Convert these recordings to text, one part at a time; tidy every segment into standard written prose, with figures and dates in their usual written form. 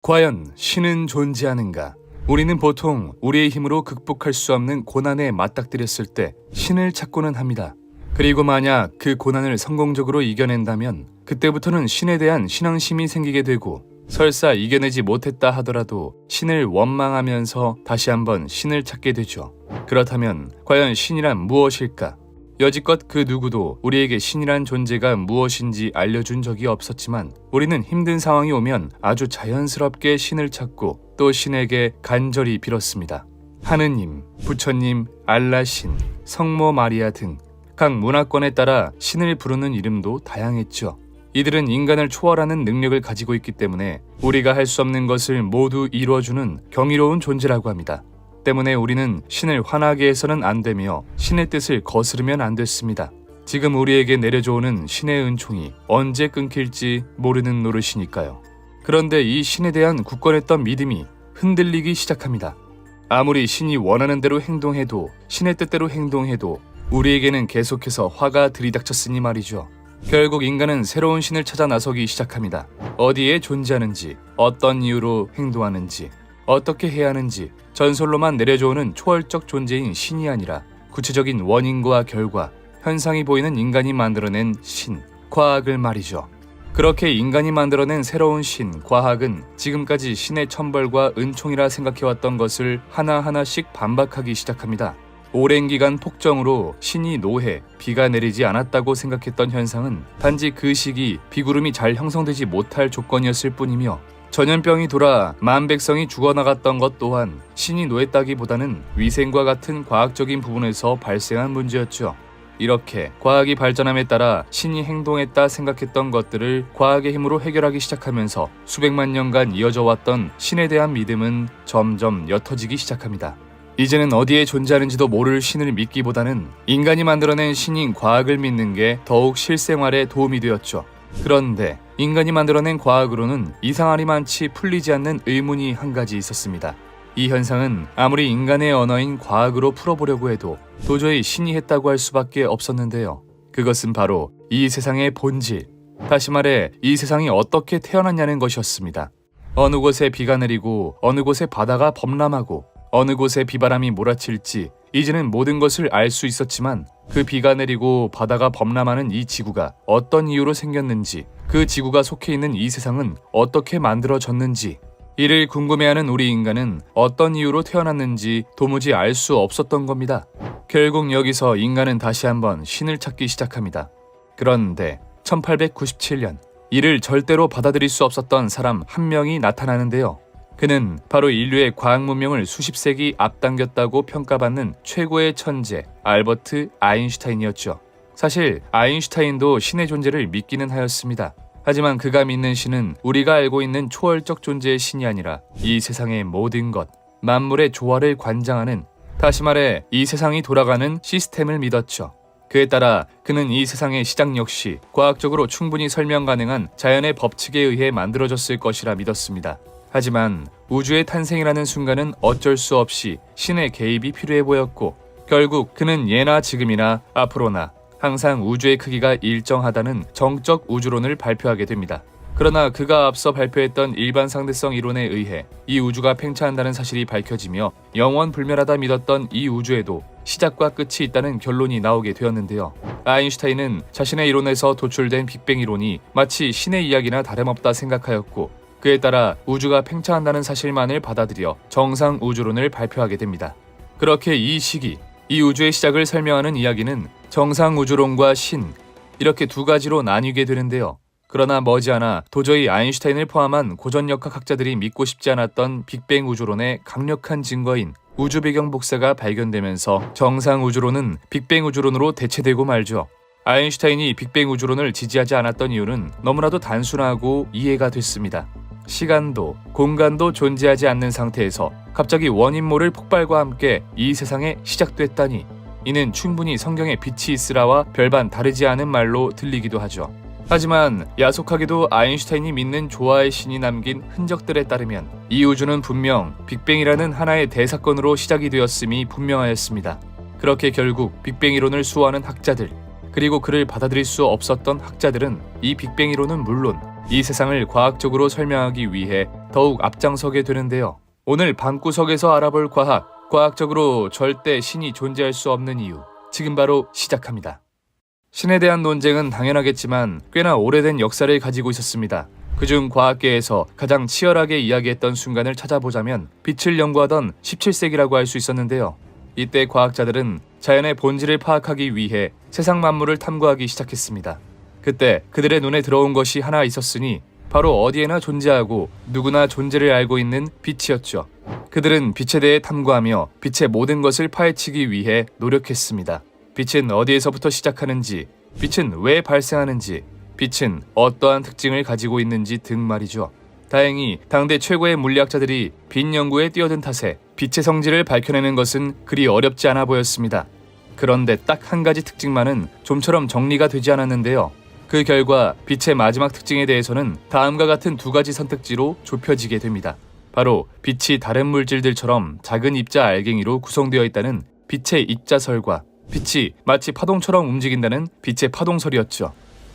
과연 신은 존재하는가? 우리는 보통 우리의 힘으로 극복할 수 없는 고난에 맞닥뜨렸을 때 신을 찾고는 합니다. 그리고 만약 그 고난을 성공적으로 이겨낸다면 그때부터는 신에 대한 신앙심이 생기게 되고, 설사 이겨내지 못했다 하더라도 신을 원망하면서 다시 한번 신을 찾게 되죠. 그렇다면 과연 신이란 무엇일까? 여지껏 그 누구도 우리에게 신이란 존재가 무엇인지 알려준 적이 없었지만, 우리는 힘든 상황이 오면 아주 자연스럽게 신을 찾고 또 신에게 간절히 빌었습니다. 하느님, 부처님, 알라신, 성모 마리아 등 각 문화권에 따라 신을 부르는 이름도 다양했죠. 이들은 인간을 초월하는 능력을 가지고 있기 때문에 우리가 할 수 없는 것을 모두 이루어주는 경이로운 존재라고 합니다. 때문에 우리는 신을 화나게 해서는 안 되며 신의 뜻을 거스르면 안 됐습니다. 지금 우리에게 내려져 오는 신의 은총이 언제 끊길지 모르는 노릇이니까요. 그런데 이 신에 대한 굳건했던 믿음이 흔들리기 시작합니다. 아무리 신이 원하는 대로 행동해도, 신의 뜻대로 행동해도 우리에게는 계속해서 화가 들이닥쳤으니 말이죠. 결국 인간은 새로운 신을 찾아 나서기 시작합니다. 어디에 존재하는지, 어떤 이유로 행동하는지, 어떻게 해야 하는지 전설로만 내려져오는 초월적 존재인 신이 아니라 구체적인 원인과 결과, 현상이 보이는 인간이 만들어낸 신, 과학을 말이죠. 그렇게 인간이 만들어낸 새로운 신, 과학은 지금까지 신의 천벌과 은총이라 생각해왔던 것을 하나하나씩 반박하기 시작합니다. 오랜 기간 폭정으로 신이 노해, 비가 내리지 않았다고 생각했던 현상은 단지 그 시기 비구름이 잘 형성되지 못할 조건이었을 뿐이며, 전염병이 돌아 만백성이 죽어나갔던 것 또한 신이 노했다기보다는 위생과 같은 과학적인 부분에서 발생한 문제였죠. 이렇게 과학이 발전함에 따라 신이 행동했다 생각했던 것들을 과학의 힘으로 해결하기 시작하면서 수백만 년간 이어져 왔던 신에 대한 믿음은 점점 옅어지기 시작합니다. 이제는 어디에 존재하는지도 모를 신을 믿기보다는 인간이 만들어낸 신인 과학을 믿는 게 더욱 실생활에 도움이 되었죠. 그런데 인간이 만들어낸 과학으로는 이상하리만치 풀리지 않는 의문이 한 가지 있었습니다. 이 현상은 아무리 인간의 언어인 과학으로 풀어보려고 해도 도저히 신이 했다고 할 수밖에 없었는데요. 그것은 바로 이 세상의 본질, 다시 말해 이 세상이 어떻게 태어났냐는 것이었습니다. 어느 곳에 비가 내리고 어느 곳에 바다가 범람하고 어느 곳에 비바람이 몰아칠지 이제는 모든 것을 알 수 있었지만, 그 비가 내리고 바다가 범람하는 이 지구가 어떤 이유로 생겼는지, 그 지구가 속해 있는 이 세상은 어떻게 만들어졌는지, 이를 궁금해하는 우리 인간은 어떤 이유로 태어났는지 도무지 알 수 없었던 겁니다. 결국 여기서 인간은 다시 한번 신을 찾기 시작합니다. 그런데 1897년, 이를 절대로 받아들일 수 없었던 사람 한 명이 나타나는데요. 그는 바로 인류의 과학 문명을 수십 세기 앞당겼다고 평가받는 최고의 천재 알버트 아인슈타인이었죠. 사실 아인슈타인도 신의 존재를 믿기는 하였습니다. 하지만 그가 믿는 신은 우리가 알고 있는 초월적 존재의 신이 아니라 이 세상의 모든 것, 만물의 조화를 관장하는, 다시 말해 이 세상이 돌아가는 시스템을 믿었죠. 그에 따라 그는 이 세상의 시작 역시 과학적으로 충분히 설명 가능한 자연의 법칙에 의해 만들어졌을 것이라 믿었습니다. 하지만 우주의 탄생이라는 순간은 어쩔 수 없이 신의 개입이 필요해 보였고, 결국 그는 예나 지금이나 앞으로나 항상 우주의 크기가 일정하다는 정적 우주론을 발표하게 됩니다. 그러나 그가 앞서 발표했던 일반 상대성 이론에 의해 이 우주가 팽창한다는 사실이 밝혀지며 영원불멸하다 믿었던 이 우주에도 시작과 끝이 있다는 결론이 나오게 되었는데요. 아인슈타인은 자신의 이론에서 도출된 빅뱅 이론이 마치 신의 이야기나 다름없다 생각하였고, 그에 따라 우주가 팽창한다는 사실만을 받아들여 정상 우주론을 발표하게 됩니다. 그렇게 이 시기, 이 우주의 시작을 설명하는 이야기는 정상 우주론과 신, 이렇게 두 가지로 나뉘게 되는데요. 그러나 머지않아 도저히 아인슈타인을 포함한 고전역학 학자들이 믿고 싶지 않았던 빅뱅 우주론의 강력한 증거인 우주 배경 복사가 발견되면서 정상 우주론은 빅뱅 우주론으로 대체되고 말죠. 아인슈타인이 빅뱅 우주론을 지지하지 않았던 이유는 너무나도 단순하고 이해가 됐습니다. 시간도 공간도 존재하지 않는 상태에서 갑자기 원인모를 폭발과 함께 이 세상에 시작됐다니, 이는 충분히 성경에 빛이 있으라와 별반 다르지 않은 말로 들리기도 하죠. 하지만 야속하게도 아인슈타인이 믿는 조화의 신이 남긴 흔적들에 따르면 이 우주는 분명 빅뱅이라는 하나의 대사건으로 시작이 되었음이 분명하였습니다. 그렇게 결국 빅뱅 이론을 수호하는 학자들, 그리고 그를 받아들일 수 없었던 학자들은 이 빅뱅 이론은 물론 이 세상을 과학적으로 설명하기 위해 더욱 앞장서게 되는데요. 오늘 방구석에서 알아볼 과학적으로 절대 신이 존재할 수 없는 이유, 지금 바로 시작합니다. 신에 대한 논쟁은 당연하겠지만 꽤나 오래된 역사를 가지고 있었습니다. 그중 과학계에서 가장 치열하게 이야기했던 순간을 찾아보자면 빛을 연구하던 17세기라고 할 수 있었는데요. 이때 과학자들은 자연의 본질을 파악하기 위해 세상 만물을 탐구하기 시작했습니다. 그때 그들의 눈에 들어온 것이 하나 있었으니 바로 어디에나 존재하고 누구나 존재를 알고 있는 빛이었죠. 그들은 빛에 대해 탐구하며 빛의 모든 것을 파헤치기 위해 노력했습니다. 빛은 어디에서부터 시작하는지, 빛은 왜 발생하는지, 빛은 어떠한 특징을 가지고 있는지 등 말이죠. 다행히 당대 최고의 물리학자들이 빛 연구에 뛰어든 탓에 빛의 성질을 밝혀내는 것은 그리 어렵지 않아 보였습니다. 그런데 딱 한 가지 특징만은 좀처럼 정리가 되지 않았는데요. 그 결과 빛의 마지막 특징에 대해서는 다음과 같은 두 가지 선택지로 좁혀지게 됩니다. 바로 빛이 다른 물질들처럼 작은 입자 알갱이로 구성되어 있다는 빛의 입자설과 빛이 마치 파동처럼 움직인다는 빛의 파동설이었죠.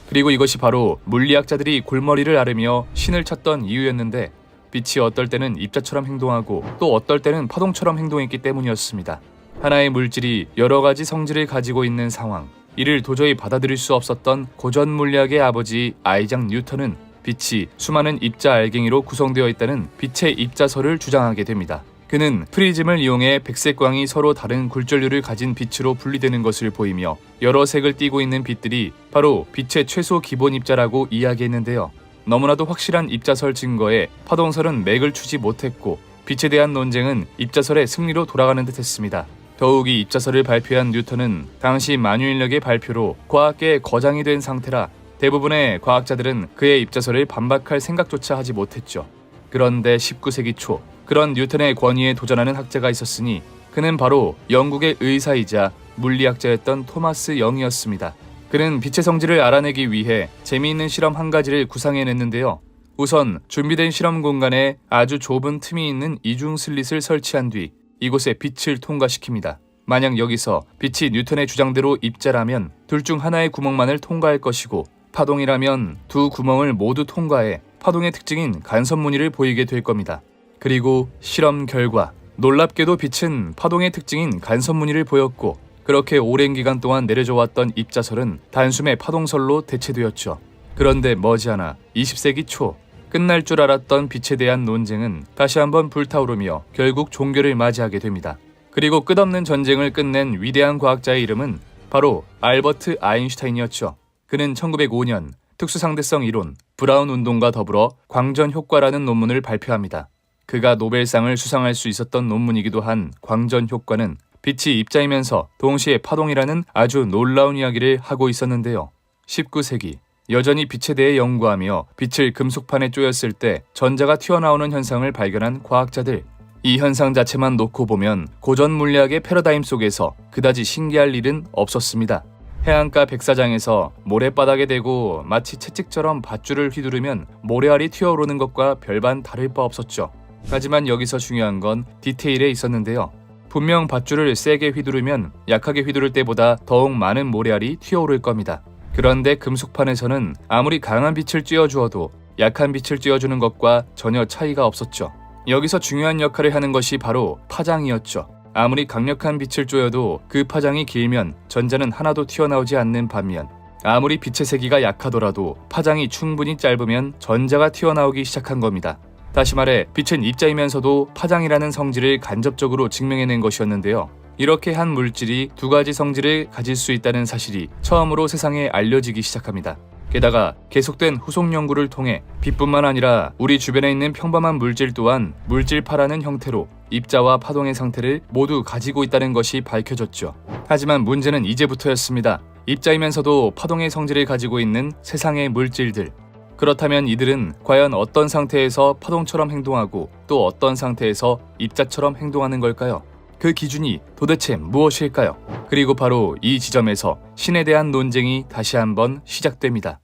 그리고 이것이 바로 물리학자들이 골머리를 앓으며 신을 찾던 이유였는데, 빛이 어떨 때는 입자처럼 행동하고 또 어떨 때는 파동처럼 행동했기 때문이었습니다. 하나의 물질이 여러 가지 성질을 가지고 있는 상황, 이를 도저히 받아들일 수 없었던 고전 물리학의 아버지 아이작 뉴턴은 빛이 수많은 입자 알갱이로 구성되어 있다는 빛의 입자설을 주장하게 됩니다. 그는 프리즘을 이용해 백색광이 서로 다른 굴절률을 가진 빛으로 분리되는 것을 보이며 여러 색을 띠고 있는 빛들이 바로 빛의 최소 기본 입자라고 이야기했는데요. 너무나도 확실한 입자설 증거에 파동설은 맥을 추지 못했고 빛에 대한 논쟁은 입자설의 승리로 돌아가는 듯 했습니다. 더욱이 입자설을 발표한 뉴턴은 당시 만유인력의 발표로 과학계의 거장이 된 상태라 대부분의 과학자들은 그의 입자설을 반박할 생각조차 하지 못했죠. 그런데 19세기 초 그런 뉴턴의 권위에 도전하는 학자가 있었으니 그는 바로 영국의 의사이자 물리학자였던 토마스 영이었습니다. 그는 빛의 성질을 알아내기 위해 재미있는 실험 한 가지를 구상해냈는데요. 우선 준비된 실험 공간에 아주 좁은 틈이 있는 이중 슬릿을 설치한 뒤 이곳에 빛을 통과시킵니다. 만약 여기서 빛이 뉴턴의 주장대로 입자라면 둘 중 하나의 구멍만을 통과할 것이고, 파동이라면 두 구멍을 모두 통과해 파동의 특징인 간섭무늬를 보이게 될 겁니다. 그리고 실험 결과 놀랍게도 빛은 파동의 특징인 간섭무늬를 보였고, 그렇게 오랜 기간 동안 내려져 왔던 입자설은 단숨에 파동설로 대체되었죠. 그런데 머지않아 20세기 초 끝날 줄 알았던 빛에 대한 논쟁은 다시 한번 불타오르며 결국 종결을 맞이하게 됩니다. 그리고 끝없는 전쟁을 끝낸 위대한 과학자의 이름은 바로 알버트 아인슈타인이었죠. 그는 1905년 특수상대성 이론, 브라운 운동과 더불어 광전 효과라는 논문을 발표합니다. 그가 노벨상을 수상할 수 있었던 논문이기도 한 광전 효과는 빛이 입자이면서 동시에 파동이라는 아주 놀라운 이야기를 하고 있었는데요. 19세기 여전히 빛에 대해 연구하며 빛을 금속판에 쪼였을 때 전자가 튀어나오는 현상을 발견한 과학자들. 이 현상 자체만 놓고 보면 고전 물리학의 패러다임 속에서 그다지 신기할 일은 없었습니다. 해안가 백사장에서 모래바닥에 대고 마치 채찍처럼 밧줄을 휘두르면 모래알이 튀어오르는 것과 별반 다를 바 없었죠. 하지만 여기서 중요한 건 디테일에 있었는데요. 분명 밧줄을 세게 휘두르면 약하게 휘두를 때보다 더욱 많은 모래알이 튀어오를 겁니다. 그런데 금속판에서는 아무리 강한 빛을 쬐어주어도 약한 빛을 쬐어주는 것과 전혀 차이가 없었죠. 여기서 중요한 역할을 하는 것이 바로 파장이었죠. 아무리 강력한 빛을 쬐어도 그 파장이 길면 전자는 하나도 튀어나오지 않는 반면, 아무리 빛의 세기가 약하더라도 파장이 충분히 짧으면 전자가 튀어나오기 시작한 겁니다. 다시 말해 빛은 입자이면서도 파장이라는 성질을 간접적으로 증명해낸 것이었는데요. 이렇게 한 물질이 두 가지 성질을 가질 수 있다는 사실이 처음으로 세상에 알려지기 시작합니다. 게다가 계속된 후속 연구를 통해 빛뿐만 아니라 우리 주변에 있는 평범한 물질 또한 물질파라는 형태로 입자와 파동의 상태를 모두 가지고 있다는 것이 밝혀졌죠. 하지만 문제는 이제부터였습니다. 입자이면서도 파동의 성질을 가지고 있는 세상의 물질들. 그렇다면 이들은 과연 어떤 상태에서 파동처럼 행동하고 또 어떤 상태에서 입자처럼 행동하는 걸까요? 그 기준이 도대체 무엇일까요? 그리고 바로 이 지점에서 신에 대한 논쟁이 다시 한번 시작됩니다.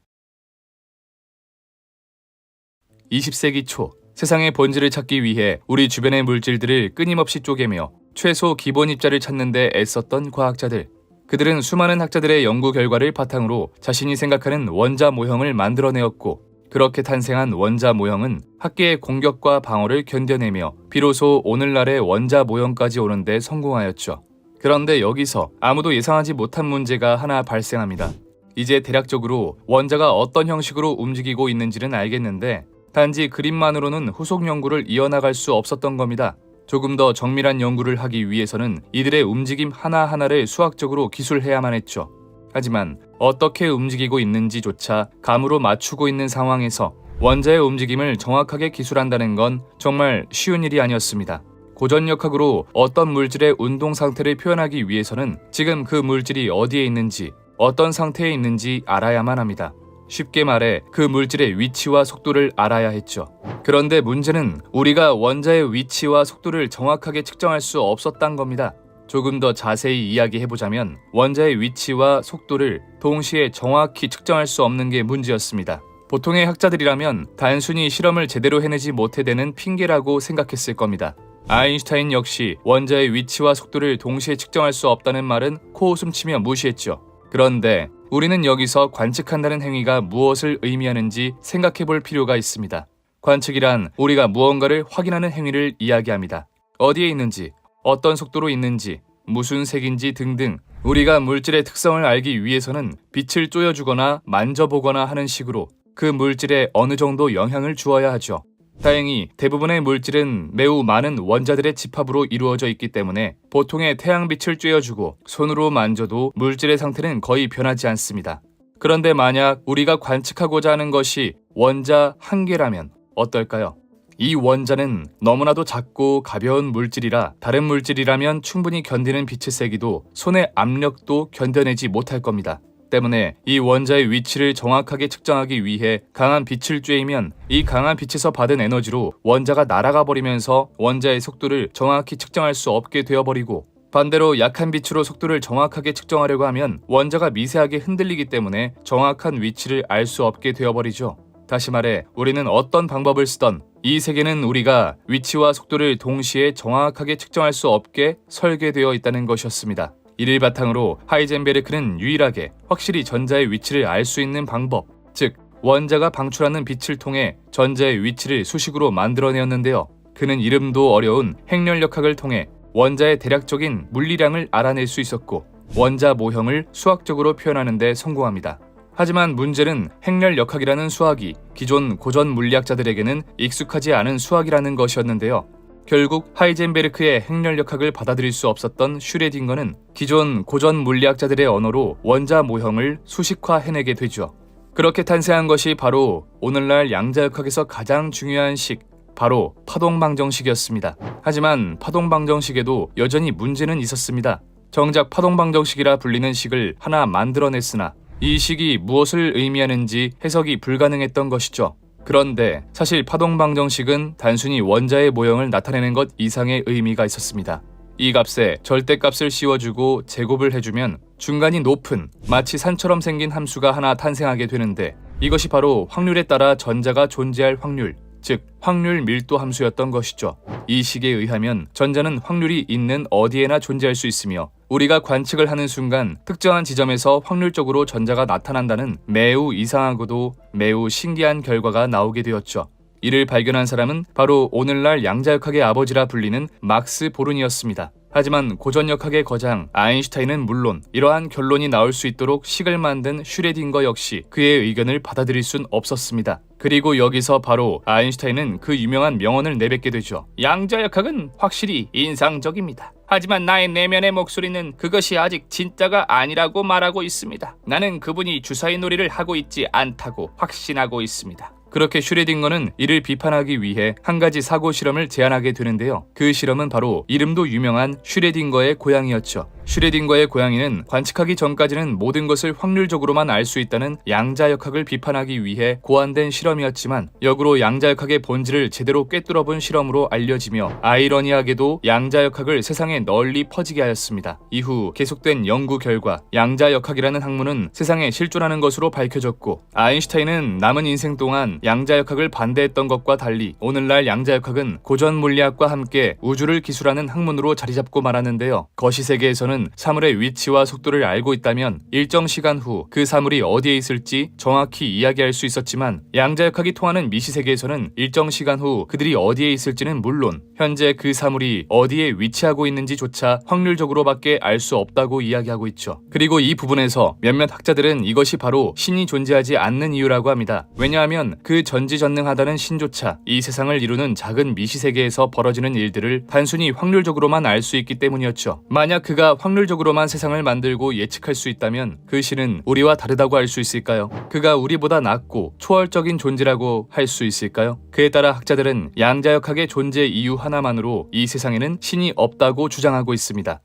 20세기 초 세상의 본질을 찾기 위해 우리 주변의 물질들을 끊임없이 쪼개며 최소 기본 입자를 찾는 데 애썼던 과학자들. 그들은 수많은 학자들의 연구 결과를 바탕으로 자신이 생각하는 원자 모형을 만들어내었고, 그렇게 탄생한 원자 모형은 학계의 공격과 방어를 견뎌내며 비로소 오늘날의 원자 모형까지 오는 데 성공하였죠. 그런데 여기서 아무도 예상하지 못한 문제가 하나 발생합니다. 이제 대략적으로 원자가 어떤 형식으로 움직이고 있는지는 알겠는데 단지 그림만으로는 후속 연구를 이어나갈 수 없었던 겁니다. 조금 더 정밀한 연구를 하기 위해서는 이들의 움직임 하나하나를 수학적으로 기술해야만 했죠. 하지만 어떻게 움직이고 있는지조차 감으로 맞추고 있는 상황에서 원자의 움직임을 정확하게 기술한다는 건 정말 쉬운 일이 아니었습니다. 고전역학으로 어떤 물질의 운동 상태를 표현하기 위해서는 지금 그 물질이 어디에 있는지, 어떤 상태에 있는지 알아야만 합니다. 쉽게 말해 그 물질의 위치와 속도를 알아야 했죠. 그런데 문제는 우리가 원자의 위치와 속도를 정확하게 측정할 수 없었단 겁니다. 조금 더 자세히 이야기해보자면 원자의 위치와 속도를 동시에 정확히 측정할 수 없는 게 문제였습니다. 보통의 학자들이라면 단순히 실험을 제대로 해내지 못해대는 핑계라고 생각했을 겁니다. 아인슈타인 역시 원자의 위치와 속도를 동시에 측정할 수 없다는 말은 코웃음치며 무시했죠. 그런데 우리는 여기서 관측한다는 행위가 무엇을 의미하는지 생각해볼 필요가 있습니다. 관측이란 우리가 무언가를 확인하는 행위를 이야기합니다. 어디에 있는지, 어떤 속도로 있는지, 무슨 색인지 등등 우리가 물질의 특성을 알기 위해서는 빛을 쪼여주거나 만져보거나 하는 식으로 그 물질에 어느 정도 영향을 주어야 하죠. 다행히 대부분의 물질은 매우 많은 원자들의 집합으로 이루어져 있기 때문에 보통의 태양빛을 쬐어주고 손으로 만져도 물질의 상태는 거의 변하지 않습니다. 그런데 만약 우리가 관측하고자 하는 것이 원자 한 개라면 어떨까요? 이 원자는 너무나도 작고 가벼운 물질이라 다른 물질이라면 충분히 견디는 빛의 세기도 손의 압력도 견뎌내지 못할 겁니다. 때문에 이 원자의 위치를 정확하게 측정하기 위해 강한 빛을 쬐이면 이 강한 빛에서 받은 에너지로 원자가 날아가 버리면서 원자의 속도를 정확히 측정할 수 없게 되어버리고 반대로 약한 빛으로 속도를 정확하게 측정하려고 하면 원자가 미세하게 흔들리기 때문에 정확한 위치를 알 수 없게 되어버리죠. 다시 말해 우리는 어떤 방법을 쓰던 이 세계는 우리가 위치와 속도를 동시에 정확하게 측정할 수 없게 설계되어 있다는 것이었습니다. 이를 바탕으로 하이젠베르크는 유일하게 확실히 전자의 위치를 알 수 있는 방법, 즉 원자가 방출하는 빛을 통해 전자의 위치를 수식으로 만들어내었는데요. 그는 이름도 어려운 행렬역학을 통해 원자의 대략적인 물리량을 알아낼 수 있었고 원자 모형을 수학적으로 표현하는 데 성공합니다. 하지만 문제는 행렬역학이라는 수학이 기존 고전 물리학자들에게는 익숙하지 않은 수학이라는 것이었는데요. 결국 하이젠베르크의 행렬역학을 받아들일 수 없었던 슈레딩거는 기존 고전 물리학자들의 언어로 원자 모형을 수식화해내게 되죠. 그렇게 탄생한 것이 바로 오늘날 양자역학에서 가장 중요한 식, 바로 파동방정식이었습니다. 하지만 파동방정식에도 여전히 문제는 있었습니다. 정작 파동방정식이라 불리는 식을 하나 만들어냈으나 이 식이 무엇을 의미하는지 해석이 불가능했던 것이죠. 그런데 사실 파동방정식은 단순히 원자의 모형을 나타내는 것 이상의 의미가 있었습니다. 이 값에 절대값을 씌워주고 제곱을 해주면 중간이 높은 마치 산처럼 생긴 함수가 하나 탄생하게 되는데 이것이 바로 확률에 따라 전자가 존재할 확률, 즉 확률 밀도 함수였던 것이죠. 이 식에 의하면 전자는 확률이 있는 어디에나 존재할 수 있으며 우리가 관측을 하는 순간 특정한 지점에서 확률적으로 전자가 나타난다는 매우 이상하고도 매우 신기한 결과가 나오게 되었죠. 이를 발견한 사람은 바로 오늘날 양자역학의 아버지라 불리는 막스 보른이었습니다. 하지만 고전역학의 거장 아인슈타인은 물론 이러한 결론이 나올 수 있도록 식을 만든 슈레딩거 역시 그의 의견을 받아들일 순 없었습니다. 그리고 여기서 바로 아인슈타인은 그 유명한 명언을 내뱉게 되죠. 양자역학은 확실히 인상적입니다. 하지만 나의 내면의 목소리는 그것이 아직 진짜가 아니라고 말하고 있습니다. 나는 그분이 주사위 놀이를 하고 있지 않다고 확신하고 있습니다. 그렇게 슈레딩거는 이를 비판하기 위해 한 가지 사고 실험을 제안하게 되는데요. 그 실험은 바로 이름도 유명한 슈레딩거의 고양이였죠. 슈레딩거의 고양이는 관측하기 전까지는 모든 것을 확률적으로만 알 수 있다는 양자역학을 비판하기 위해 고안된 실험이었지만 역으로 양자역학의 본질을 제대로 꿰뚫어본 실험으로 알려지며 아이러니하게도 양자역학을 세상에 널리 퍼지게 하였습니다. 이후 계속된 연구 결과 양자역학이라는 학문은 세상에 실존하는 것으로 밝혀졌고 아인슈타인은 남은 인생 동안 양자역학을 반대했던 것과 달리 오늘날 양자역학은 고전 물리학과 함께 우주를 기술하는 학문으로 자리잡고 말았는데요. 거시세계에서는 과학자는 사물의 위치와 속도를 알고 있다면 일정 시간 후 그 사물이 어디에 있을지 정확히 이야기할 수 있었지만 양자역학이 통하는 미시세계에서는 일정 시간 후 그들이 어디에 있을지는 물론 현재 그 사물이 어디에 위치하고 있는지조차 확률적으로밖에 알 수 없다고 이야기하고 있죠. 그리고 이 부분에서 몇몇 학자들은 이것이 바로 신이 존재하지 않는 이유라고 합니다. 왜냐하면 그 전지전능하다는 신조차 이 세상을 이루는 작은 미시세계에서 벌어지는 일들을 단순히 확률적으로만 알 수 있기 때문이었죠. 만약 그가 확률적으로만 세상을 만들고 예측할 수 있다면 그 신은 우리와 다르다고 할 수 있을까요? 그가 우리보다 낫고 초월적인 존재라고 할 수 있을까요? 그에 따라 학자들은 양자역학의 존재 이유 하나만으로 이 세상에는 신이 없다고 주장하고 있습니다.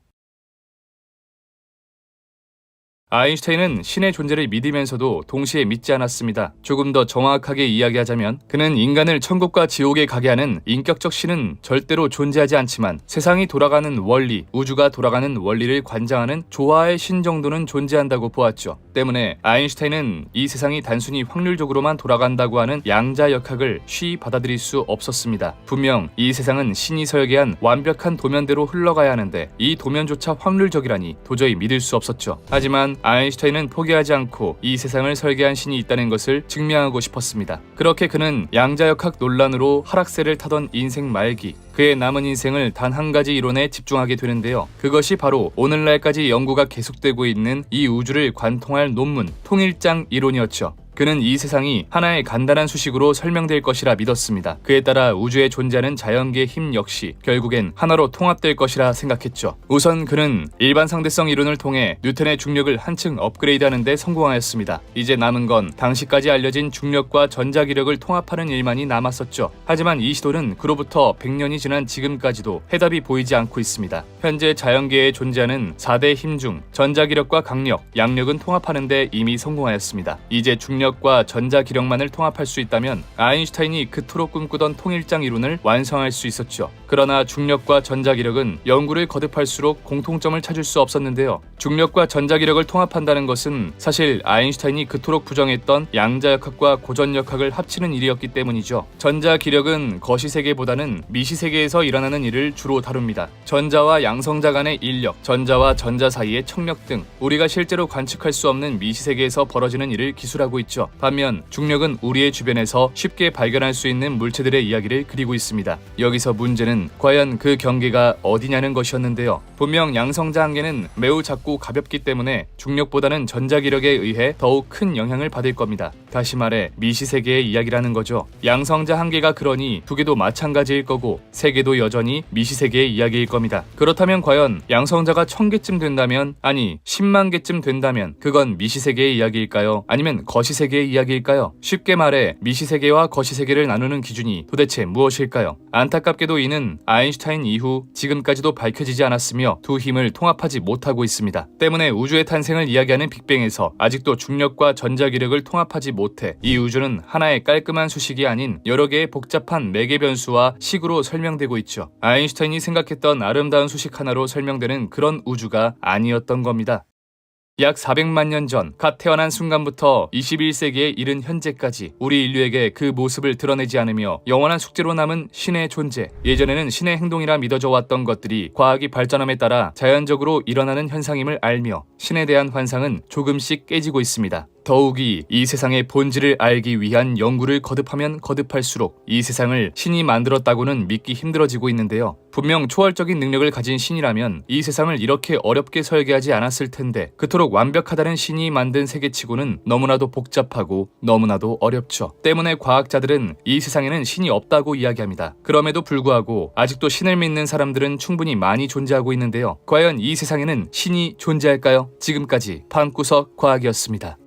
아인슈타인은 신의 존재를 믿으면서도 동시에 믿지 않았습니다. 조금 더 정확하게 이야기하자면 그는 인간을 천국과 지옥에 가게 하는 인격적 신은 절대로 존재하지 않지만 세상이 돌아가는 원리, 우주가 돌아가는 원리를 관장하는 조화의 신 정도는 존재한다고 보았죠. 때문에 아인슈타인은 이 세상이 단순히 확률적으로만 돌아간다고 하는 양자역학을 쉬이 받아들일 수 없었습니다. 분명 이 세상은 신이 설계한 완벽한 도면대로 흘러가야 하는데 이 도면조차 확률적이라니 도저히 믿을 수 없었죠. 하지만 아인슈타인은 포기하지 않고 이 세상을 설계한 신이 있다는 것을 증명하고 싶었습니다. 그렇게 그는 양자역학 논란으로 하락세를 타던 인생 말기, 그의 남은 인생을 단 한 가지 이론에 집중하게 되는데요. 그것이 바로 오늘날까지 연구가 계속되고 있는 이 우주를 관통할 논문, 통일장 이론이었죠. 그는 이 세상이 하나의 간단한 수식으로 설명될 것이라 믿었습니다. 그에 따라 우주에 존재하는 자연계의 힘 역시 결국엔 하나로 통합될 것이라 생각했죠. 우선 그는 일반 상대성 이론을 통해 뉴턴의 중력을 한층 업그레이드하는 데 성공하였습니다. 이제 남은 건 당시까지 알려진 중력과 전자기력을 통합하는 일만이 남았었죠. 하지만 이 시도는 그로부터 100년이 지난 지금까지도 해답이 보이지 않고 있습니다. 현재 자연계에 존재하는 4대 힘 중 전자기력과 강력, 양력은 통합하는 데 이미 성공하였습니다. 이제 중력과 전자기력만을 통합할 수 있다면 아인슈타인이 그토록 꿈꾸던 통일장 이론을 완성할 수 있었죠. 그러나 중력과 전자기력은 연구를 거듭할수록 공통점을 찾을 수 없었는데요. 중력과 전자기력을 통합한다는 것은 사실 아인슈타인이 그토록 부정했던 양자역학과 고전역학을 합치는 일이었기 때문이죠. 전자기력은 거시세계보다는 미시세계에서 일어나는 일을 주로 다룹니다. 전자와 양성자 간의 인력, 전자와 전자 사이의 청력 등 우리가 실제로 관측할 수 없는 미시세계에서 벌어지는 일을 기술하고 있죠. 반면 중력은 우리의 주변에서 쉽게 발견할 수 있는 물체들의 이야기를 그리고 있습니다. 여기서 문제는 과연 그 경계가 어디냐는 것이었는데요. 분명 양성자 한계는 매우 작고 가볍기 때문에 중력보다는 전자기력에 의해 더욱 큰 영향을 받을 겁니다. 다시 말해 미시세계의 이야기라는 거죠. 양성자 한계가 그러니 두 개도 마찬가지일 거고 세 개도 여전히 미시세계의 이야기일 겁니다. 그렇다면 과연 양성자가 1000개쯤 된다면, 아니 10만 개쯤 된다면 그건 미시세계의 이야기일까요? 아니면 거시세계의 이야기일까요? 쉽게 말해 미시세계와 거시세계를 나누는 기준이 도대체 무엇일까요? 안타깝게도 이는 아인슈타인 이후 지금까지도 밝혀지지 않았으며 두 힘을 통합하지 못하고 있습니다. 때문에 우주의 탄생을 이야기하는 빅뱅에서 아직도 중력과 전자기력을 통합하지 못해 이 우주는 하나의 깔끔한 수식이 아닌 여러 개의 복잡한 매개 변수와 식으로 설명되고 있죠. 아인슈타인이 생각했던 아름다운 수식 하나로 설명되는 그런 우주가 아니었던 겁니다. 약 400만 년 전 갓 태어난 순간부터 21세기에 이른 현재까지 우리 인류에게 그 모습을 드러내지 않으며 영원한 숙제로 남은 신의 존재. 예전에는 신의 행동이라 믿어져 왔던 것들이 과학이 발전함에 따라 자연적으로 일어나는 현상임을 알며 신에 대한 환상은 조금씩 깨지고 있습니다. 더욱이 이 세상의 본질을 알기 위한 연구를 거듭하면 거듭할수록 이 세상을 신이 만들었다고는 믿기 힘들어지고 있는데요. 분명 초월적인 능력을 가진 신이라면 이 세상을 이렇게 어렵게 설계하지 않았을 텐데 그토록 완벽하다는 신이 만든 세계치고는 너무나도 복잡하고 너무나도 어렵죠. 때문에 과학자들은 이 세상에는 신이 없다고 이야기합니다. 그럼에도 불구하고 아직도 신을 믿는 사람들은 충분히 많이 존재하고 있는데요. 과연 이 세상에는 신이 존재할까요? 지금까지 방구석 과학이었습니다.